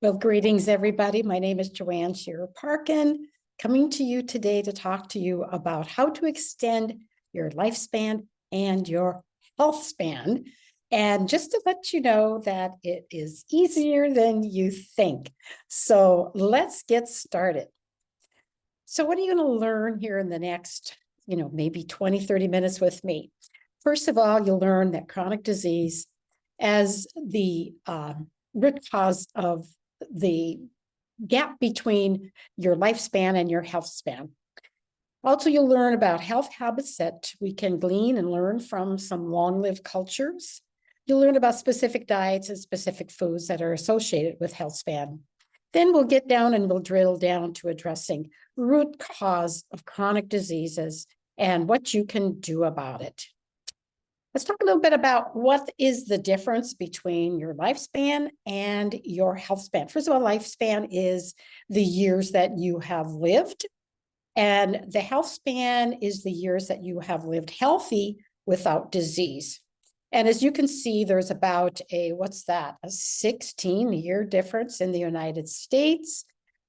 Well, greetings, everybody. My name is Joanne Shearer Parkin, coming to you today to talk to you about how to extend your lifespan and your health span. And just to let you know that it is easier than you think. So let's get started. So what are you going to learn here in the next, maybe 20, 30 minutes with me? First of all, you'll learn that chronic disease as the root cause of the gap between your lifespan and your health span. Also, you'll learn about health habits that we can glean and learn from some long-lived cultures. You'll learn about specific diets and specific foods that are associated with health span. Then we'll get down and we'll drill down to addressing root cause of chronic diseases and what you can do about it. Let's talk a little bit about what is the difference between your lifespan and your health span. First of all, lifespan is the years that you have lived, and the health span is the years that you have lived healthy without disease. And as you can see, there's about a 16-year difference in the United States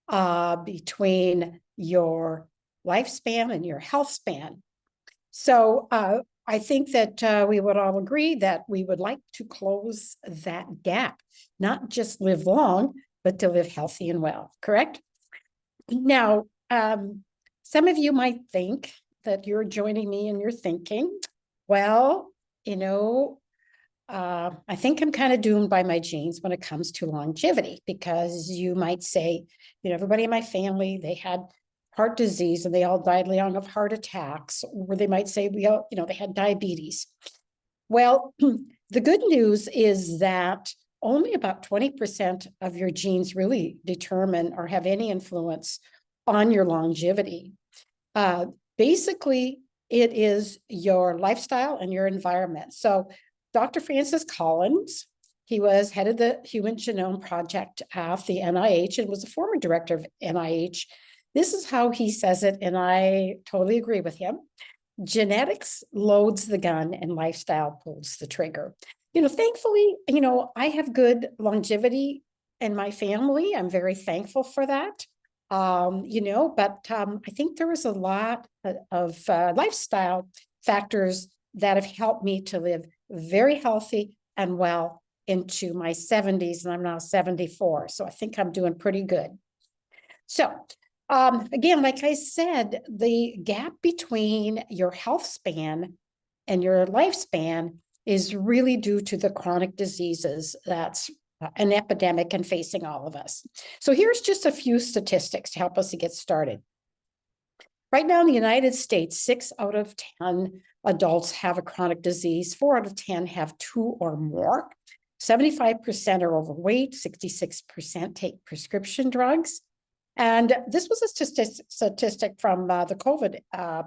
between your lifespan and your health span. So I think that we would all agree that we would like to close that gap, not just live long, but to live healthy and well, correct? Now, some of you might think that you're joining me and you're thinking, well, I think I'm kind of doomed by my genes when it comes to longevity, because you might say, everybody in my family, they had heart disease and they all died young of heart attacks, or they might say they had diabetes. Well, the good news is that only about 20% of your genes really determine or have any influence on your longevity. Basically, it is your lifestyle and your environment. So Dr. Francis Collins, he was head of the Human Genome Project at the NIH and was a former director of NIH. This is how he says it, and I totally agree with him. Genetics loads the gun and lifestyle pulls the trigger. Thankfully, I have good longevity in my family. I'm very thankful for that. But I think there was a lot of lifestyle factors that have helped me to live very healthy and well into my 70s, and I'm now 74. So I think I'm doing pretty good. So again, like I said, the gap between your health span and your lifespan is really due to the chronic diseases that's an epidemic and facing all of us. So here's just a few statistics to help us to get started. Right now in the United States, 6 out of 10 adults have a chronic disease. 4 out of 10 have 2 or more. 75% are overweight. 66% take prescription drugs. And this was a statistic from the COVID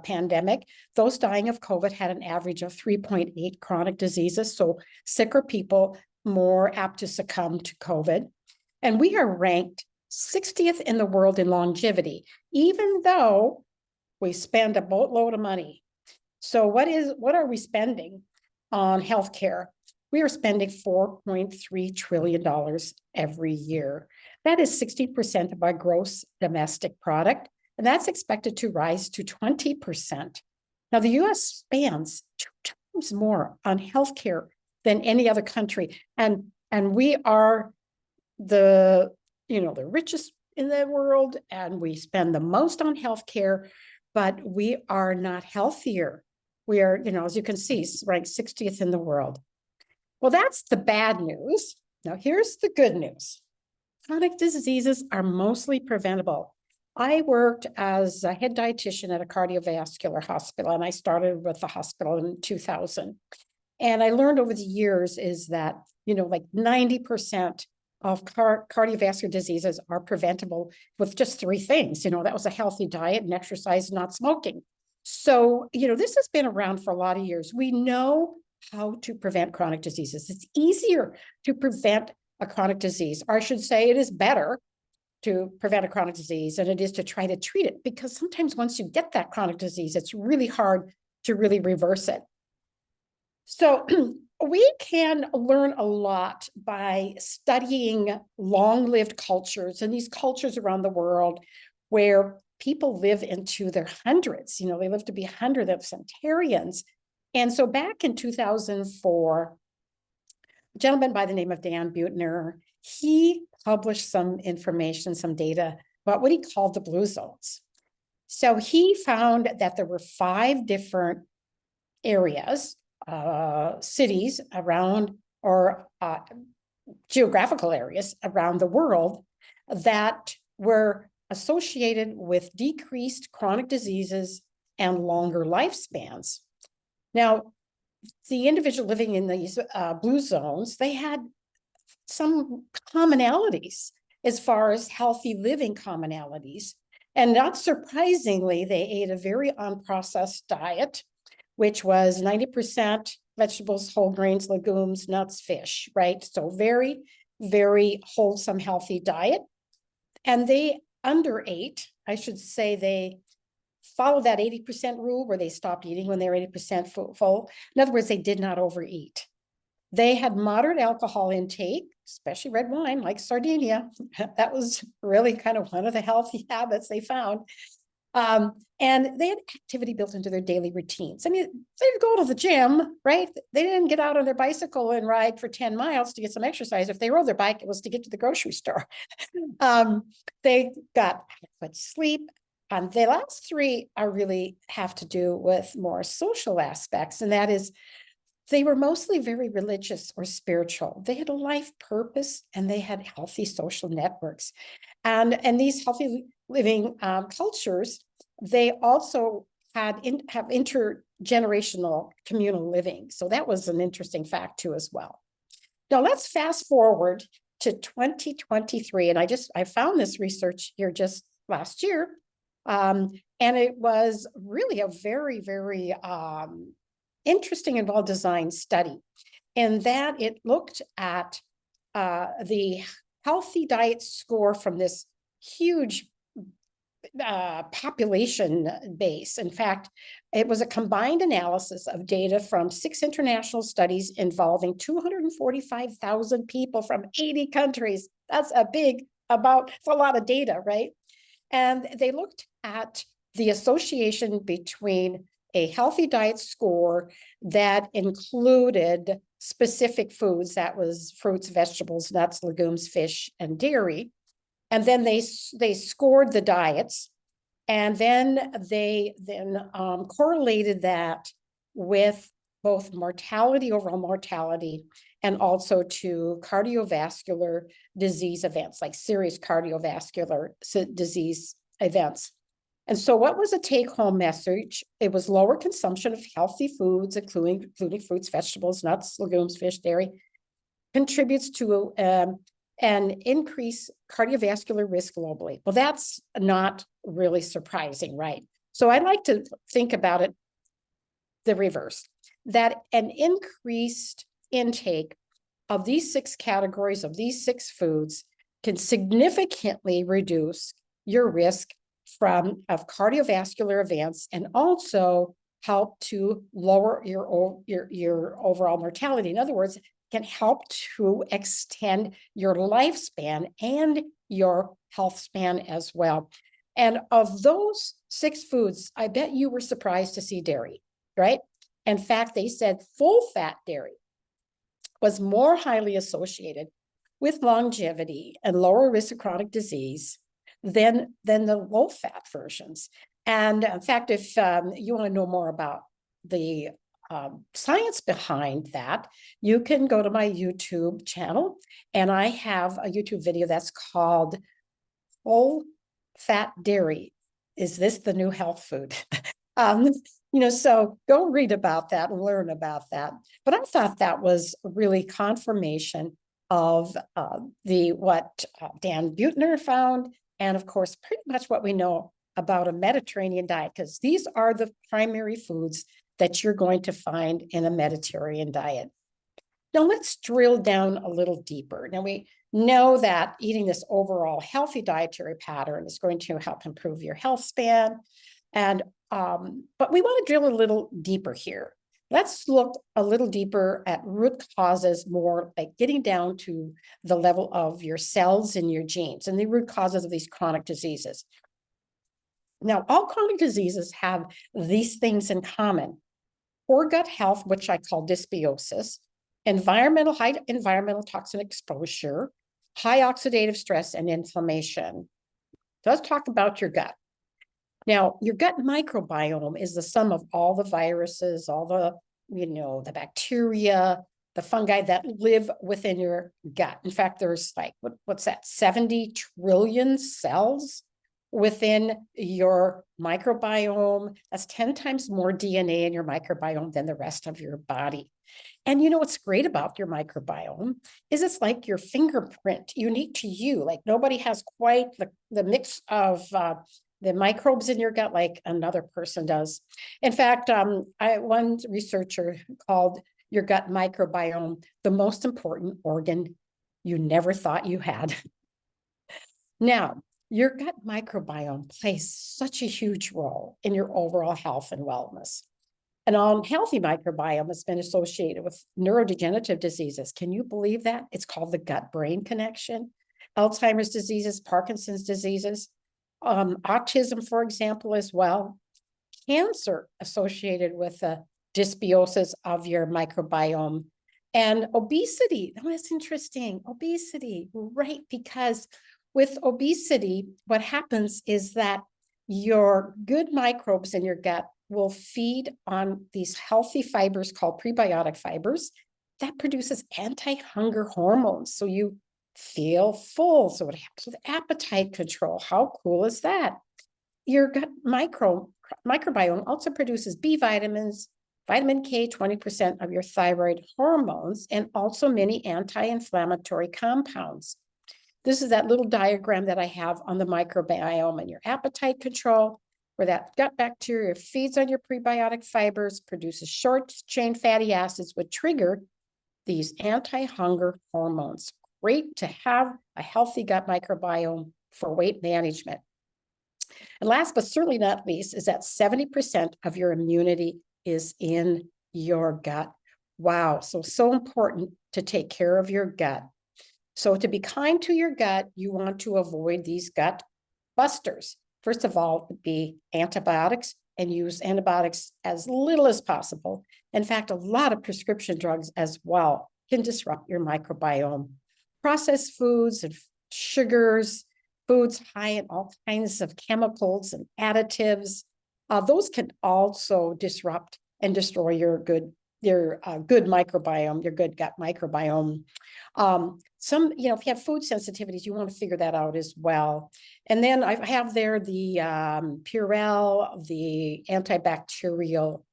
pandemic. Those dying of COVID had an average of 3.8 chronic diseases. So sicker people more apt to succumb to COVID. And we are ranked 60th in the world in longevity, even though we spend a boatload of money. So what are we spending on healthcare? We are spending $4.3 trillion every year. That is 60% of our gross domestic product, and that's expected to rise to 20%. Now, the U.S. spends 2 times more on healthcare than any other country, and we are the richest in the world, and we spend the most on healthcare, but we are not healthier. We are, as you can see, ranked 60th in the world. Well, that's the bad news. Now, here's the good news. Chronic diseases are mostly preventable. I worked as a head dietitian at a cardiovascular hospital, and I started with the hospital in 2000. And I learned over the years is that, like 90% of cardiovascular diseases are preventable with just 3 things. That was a healthy diet and exercise, not smoking. So, this has been around for a lot of years. We know how to prevent chronic diseases. It's easier to prevent a chronic disease, or I should say it is better to prevent a chronic disease than it is to try to treat it, because sometimes once you get that chronic disease, it's really hard to really reverse it. So we can learn a lot by studying long-lived cultures, and these cultures around the world where people live into their hundreds. They live to be 100 centenarians. And so back in 2004, a gentleman by the name of Dan Buettner, he published some information, some data about what he called the blue zones. So he found that there were 5 different areas, cities around, or geographical areas around the world that were associated with decreased chronic diseases and longer lifespans. Now, the individual living in these blue zones, they had some commonalities as far as healthy living commonalities. And not surprisingly, they ate a very unprocessed diet, which was 90% vegetables, whole grains, legumes, nuts, fish, right? So very, very wholesome, healthy diet. And they underate, I should say, they followed that 80% rule where they stopped eating when they were 80% full. In other words, they did not overeat. They had moderate alcohol intake, especially red wine, like Sardinia. That was really kind of one of the healthy habits they found. And they had activity built into their daily routines. I mean, they'd go to the gym, right? They didn't get out on their bicycle and ride for 10 miles to get some exercise. If they rode their bike, it was to get to the grocery store. They got adequate sleep. The last 3 are really have to do with more social aspects, and that is they were mostly very religious or spiritual. They had a life purpose and they had healthy social networks. And these healthy living cultures, they also have intergenerational communal living. So that was an interesting fact too as well. Now let's fast forward to 2023. And I found this research here just last year. And it was really a very, very interesting and well-designed study, in that it looked at the healthy diet score from this huge population base. In fact, it was a combined analysis of data from 6 international studies involving 245,000 people from 80 countries. That's it's a lot of data, right? And they looked at the association between a healthy diet score that included specific foods, that was fruits, vegetables, nuts, legumes, fish, and dairy. And then they scored the diets, and then they correlated that with both mortality, overall mortality, and also to cardiovascular disease events, like serious cardiovascular disease events. And so what was a take-home message? It was lower consumption of healthy foods, including fruits, vegetables, nuts, legumes, fish, dairy, contributes to an increased cardiovascular risk globally. Well, that's not really surprising, right? So I like to think about it the reverse, that an increased intake of these 6 categories, of these 6 foods, can significantly reduce your risk of cardiovascular events, and also help to lower your overall mortality. In other words, can help to extend your lifespan and your health span as well. And of those 6 foods, I bet you were surprised to see dairy, right? In fact, they said full fat dairy was more highly associated with longevity and lower risk of chronic disease than the low fat versions. And in fact, if you want to know more about the science behind that, you can go to my YouTube channel, and I have a YouTube video that's called Whole Fat Dairy. Is this the new health food? So go read about that and learn about that. But I thought that was really confirmation of what Dan Buettner found, and of course, pretty much what we know about a Mediterranean diet, because these are the primary foods that you're going to find in a Mediterranean diet. Now let's drill down a little deeper. Now we know that eating this overall healthy dietary pattern is going to help improve your health span, but we want to drill a little deeper here. Let's look a little deeper at root causes, more like getting down to the level of your cells and your genes and the root causes of these chronic diseases. Now, all chronic diseases have these things in common: poor gut health, which I call dysbiosis, high environmental toxin exposure, high oxidative stress, and inflammation. So let's talk about your gut. Now, your gut microbiome is the sum of all the viruses, all the, the bacteria, the fungi that live within your gut. In fact, there's like, what's that, 70 trillion cells within your microbiome. That's 10 times more DNA in your microbiome than the rest of your body. And you know what's great about your microbiome is it's like your fingerprint, unique to you. Like nobody has quite the mix of the microbes in your gut like another person does. In fact, one researcher called your gut microbiome the most important organ you never thought you had. Now, your gut microbiome plays such a huge role in your overall health and wellness. An unhealthy microbiome has been associated with neurodegenerative diseases. Can you believe that? It's called the gut-brain connection. Alzheimer's diseases, Parkinson's diseases, autism, for example, as well. Cancer associated with the dysbiosis of your microbiome. And obesity. Oh, that's interesting. Obesity, right? Because with obesity, what happens is that your good microbes in your gut will feed on these healthy fibers called prebiotic fibers that produces anti-hunger hormones. So you feel full. So it helps with appetite control. How cool is that? Your gut microbiome also produces B vitamins, vitamin K, 20% of your thyroid hormones, and also many anti-inflammatory compounds. This is that little diagram that I have on the microbiome and your appetite control, where that gut bacteria feeds on your prebiotic fibers, produces short-chain fatty acids, which trigger these anti-hunger hormones. Great to have a healthy gut microbiome for weight management. And last but certainly not least is that 70% of your immunity is in your gut. Wow, so important to take care of your gut. So to be kind to your gut, you want to avoid these gut busters. First of all, would be antibiotics, and use antibiotics as little as possible. In fact, a lot of prescription drugs as well can disrupt your microbiome. Processed foods and sugars, foods high in all kinds of chemicals and additives, those can also disrupt and destroy your good microbiome, your good gut microbiome. If you have food sensitivities, you want to figure that out as well. And then I have there the Purell, the antibacterial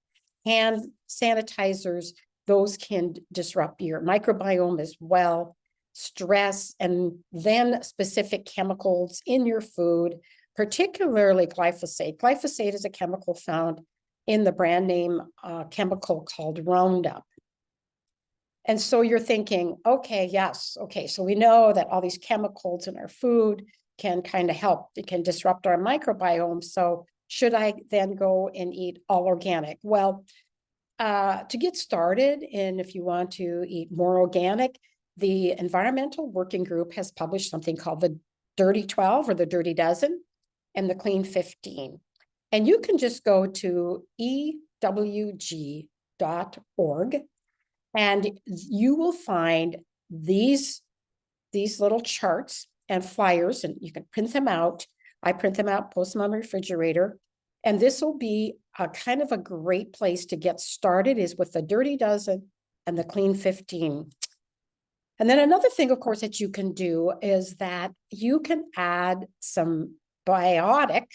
hand sanitizers. Those can disrupt your microbiome as well. Stress, and then specific chemicals in your food, particularly glyphosate. Glyphosate is a chemical found in the brand name chemical called Roundup. And so you're thinking, okay, yes, okay, so we know that all these chemicals in our food can kind of help, it can disrupt our microbiome. So should I then go and eat all organic? Well, to get started, and if you want to eat more organic, the Environmental Working Group has published something called the Dirty 12 or the Dirty Dozen and the Clean 15. And you can just go to ewg.org and you will find these little charts and flyers, and you can print them out. I print them out, post them on my refrigerator. And this will be a kind of a great place to get started, is with the Dirty Dozen and the Clean 15. And then another thing, of course, that you can do is that you can add some biotic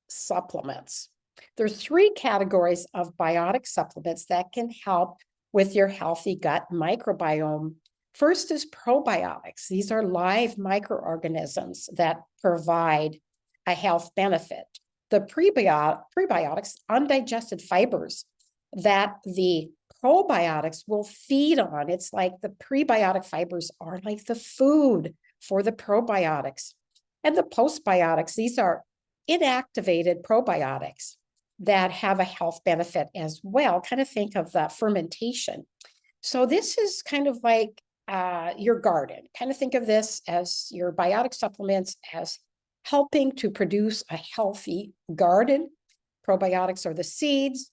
supplements. There's 3 categories of biotic supplements that can help with your healthy gut microbiome. First is probiotics. These are live microorganisms that provide a health benefit. The prebiotics, undigested fibers that the probiotics will feed on. It's like the prebiotic fibers are like the food for the probiotics. And the postbiotics, these are inactivated probiotics. that have a health benefit as well. Kind of think of the fermentation. So this is kind of like your garden. Kind of think of this as your biotic supplements as helping to produce a healthy garden. Probiotics are the seeds,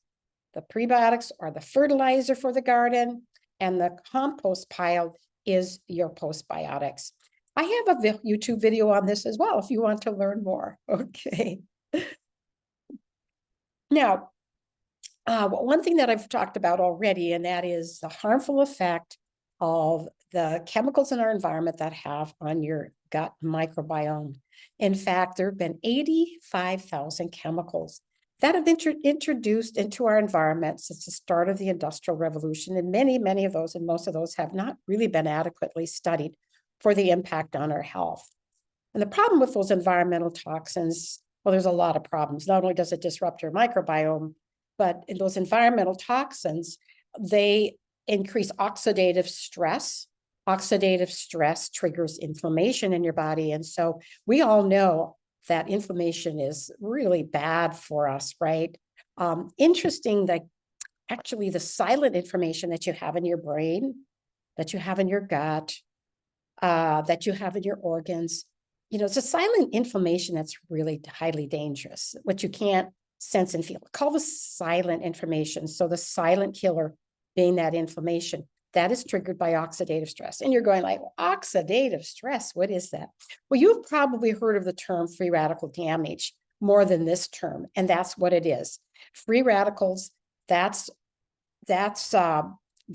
the prebiotics are the fertilizer for the garden, and the compost pile is your postbiotics. I have a YouTube video on this as well if you want to learn more. Okay. Now, one thing that I've talked about already, and that is the harmful effect of the chemicals in our environment that have on your gut microbiome. In fact, there have been 85,000 chemicals that have been introduced into our environment since the start of the Industrial Revolution. And many of those, and most of those, have not really been adequately studied for the impact on our health. And the problem with those environmental toxins, well, there's a lot of problems. Not only does it disrupt your microbiome, but in those environmental toxins, they increase oxidative stress. Oxidative stress triggers inflammation in your body. And so we all know that inflammation is really bad for us, right? Interesting that actually the silent information that you have in your brain, that you have in your gut, that you have in your organs, it's a silent inflammation that's really highly dangerous, what you can't sense and feel. Call the silent information. So the silent killer being that inflammation that is triggered by oxidative stress. And you're going like, well, oxidative stress, what is that? Well, you've probably heard of the term free radical damage more than this term. And that's what it is. Free radicals, that's the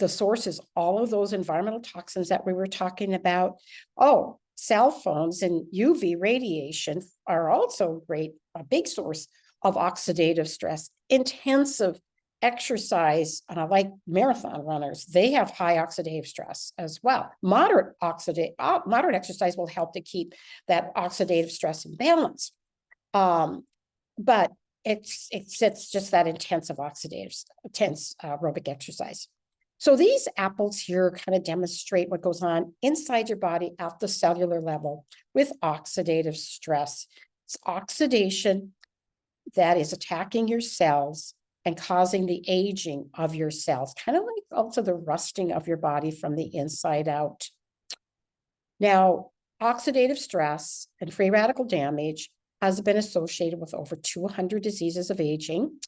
source is all of those environmental toxins that we were talking about. Oh, cell phones and UV radiation are also a big source of oxidative stress. Intensive exercise, like marathon runners, they have high oxidative stress as well. Moderate exercise will help to keep that oxidative stress in balance. But it's just that intense aerobic exercise. So these apples here kind of demonstrate what goes on inside your body at the cellular level with oxidative stress. It's oxidation that is attacking your cells and causing the aging of your cells, kind of like also the rusting of your body from the inside out. Now, oxidative stress and free radical damage has been associated with over 200 diseases of aging.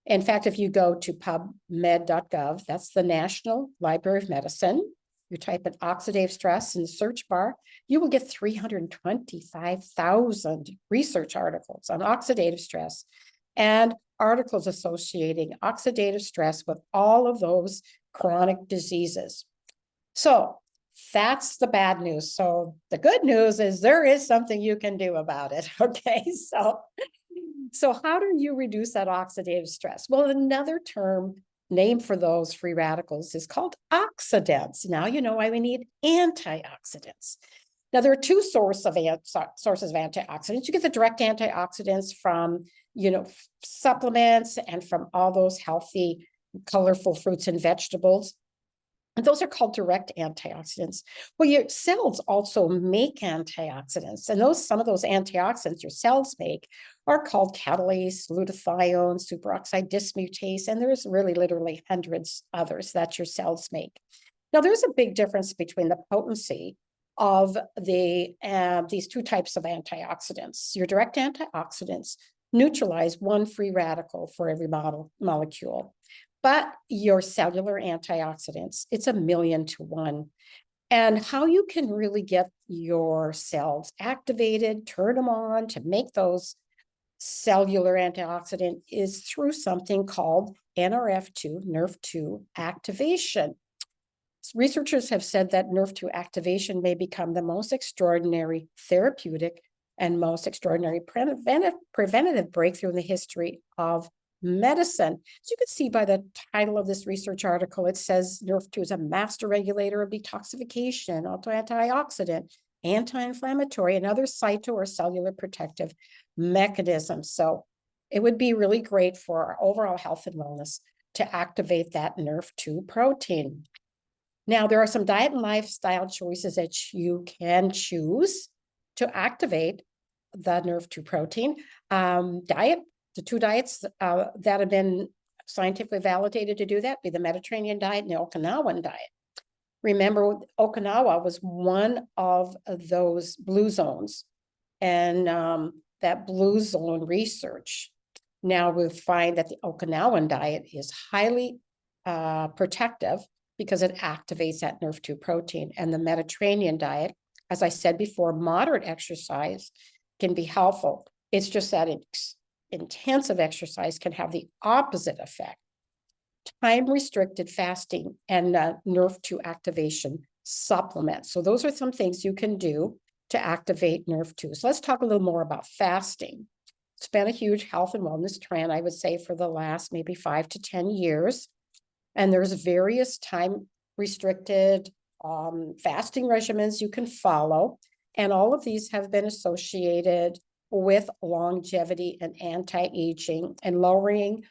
In fact, if you go to pubmed.gov, that's the National Library of Medicine, you type in oxidative stress in the search bar, you will get 325,000 research articles on oxidative stress and articles associating oxidative stress with all of those chronic diseases. So that's the bad news. So the good news is there is something you can do about it. Okay, so how do you reduce that oxidative stress? Well, another name for those free radicals is called oxidants. Now you know why we need antioxidants. Now, there are two sources of antioxidants. You get the direct antioxidants from, supplements and from all those healthy, colorful fruits and vegetables. And those are called direct antioxidants. Well, your cells also make antioxidants. And some of those antioxidants your cells make are called catalase, glutathione, superoxide dismutase, and there's really literally hundreds others that your cells make. Now, there's a big difference between the potency of these two types of antioxidants. Your direct antioxidants neutralize one free radical for every molecule. But your cellular antioxidants, it's 1,000,000 to 1. And how you can really get your cells activated, turn them on to make those cellular antioxidant is through something called NRF2, NRF2 activation. Researchers have said that NRF2 activation may become the most extraordinary therapeutic and most extraordinary preventative breakthrough in the history of medicine. As you can see by the title of this research article, it says NRF2 is a master regulator of detoxification, antioxidant, anti-inflammatory, and other cyto or cellular protective mechanisms. So it would be really great for our overall health and wellness to activate that NRF2 protein. Now, there are some diet and lifestyle choices that you can choose to activate the NRF2 protein. Diet The two diets that have been scientifically validated to do that be the Mediterranean diet and the Okinawan diet. Remember, Okinawa was one of those blue zones, and that blue zone research. Now we find that the Okinawan diet is highly protective because it activates that NRF2 protein, and the Mediterranean diet, as I said before, moderate exercise can be helpful. It's just that intensive exercise can have the opposite effect. Time-restricted fasting and NRF2 activation supplements. So those are some things you can do to activate NRF2. So let's talk a little more about fasting. It's been a huge health and wellness trend, I would say, for the last maybe 5 to 10 years. And there's various time-restricted fasting regimens you can follow. And all of these have been associated with longevity and anti-aging and lowering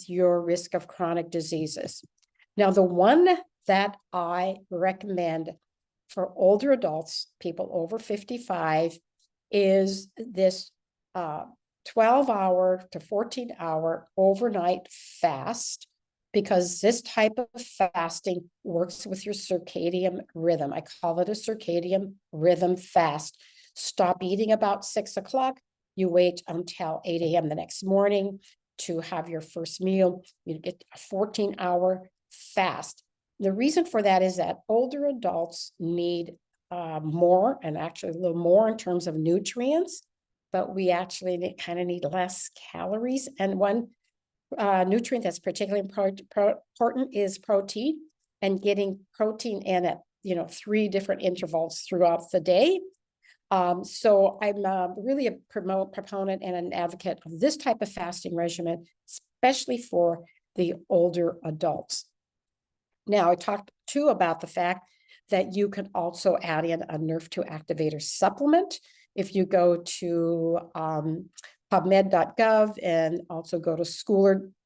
your risk of chronic diseases. Now, the one that I recommend for older adults, people over 55, is this 12-hour to 14-hour overnight fast, because this type of fasting works with your circadian rhythm. I call it a circadian rhythm fast. Stop eating about 6 o'clock. You wait until 8 a.m. the next morning to have your first meal. You get a 14-hour fast. The reason for that is that older adults need more, and actually a little more in terms of nutrients, but we actually kind of need less calories. And one nutrient that's particularly important is protein, and getting protein in at 3 different intervals throughout the day. So I'm really a proponent and an advocate of this type of fasting regimen, especially for the older adults. Now, I talked too about the fact that you can also add in a NRF2 activator supplement. If you go to PubMed.gov and also go to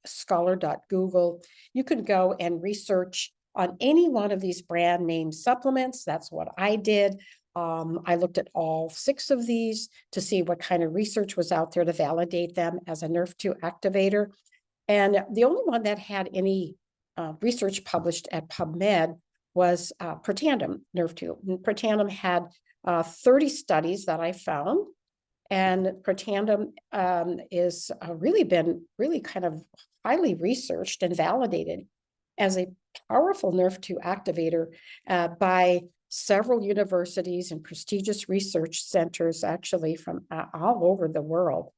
scholar.google, you can go and research on any one of these brand name supplements. That's what I did. I looked at all 6 of these to see what kind of research was out there to validate them as a NRF2 activator. And the only one that had any research published at PubMed was Protandim NRF2. Protandim had 30 studies that I found. And Protandim is really been kind of highly researched and validated as a powerful NRF2 activator by several universities and prestigious research centers, actually from all over the world.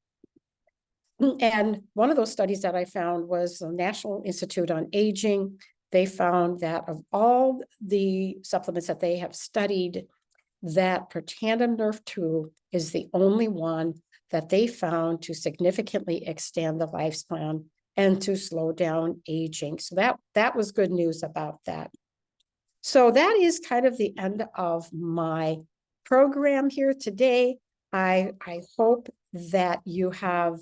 And one of those studies that I found was the National Institute on Aging. They found that of all the supplements that they have studied, that Protandim NRF2 is the only one that they found to significantly extend the lifespan and to slow down aging. So that was good news about that. So that is kind of the end of my program here today. I hope that you have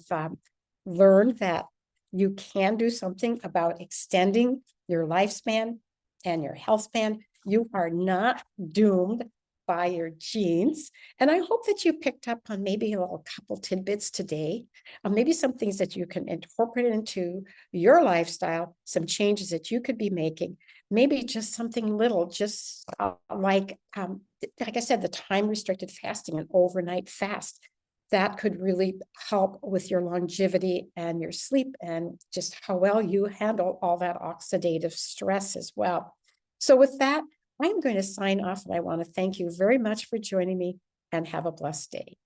learned that you can do something about extending your lifespan and your health span. You are not doomed by your genes. And I hope that you picked up on maybe a little couple tidbits today, maybe some things that you can incorporate into your lifestyle, some changes that you could be making, maybe just something little, just like I said, the time-restricted fasting, an overnight fast, that could really help with your longevity and your sleep and just how well you handle all that oxidative stress as well. So with that, I'm going to sign off, and I want to thank you very much for joining me, and have a blessed day.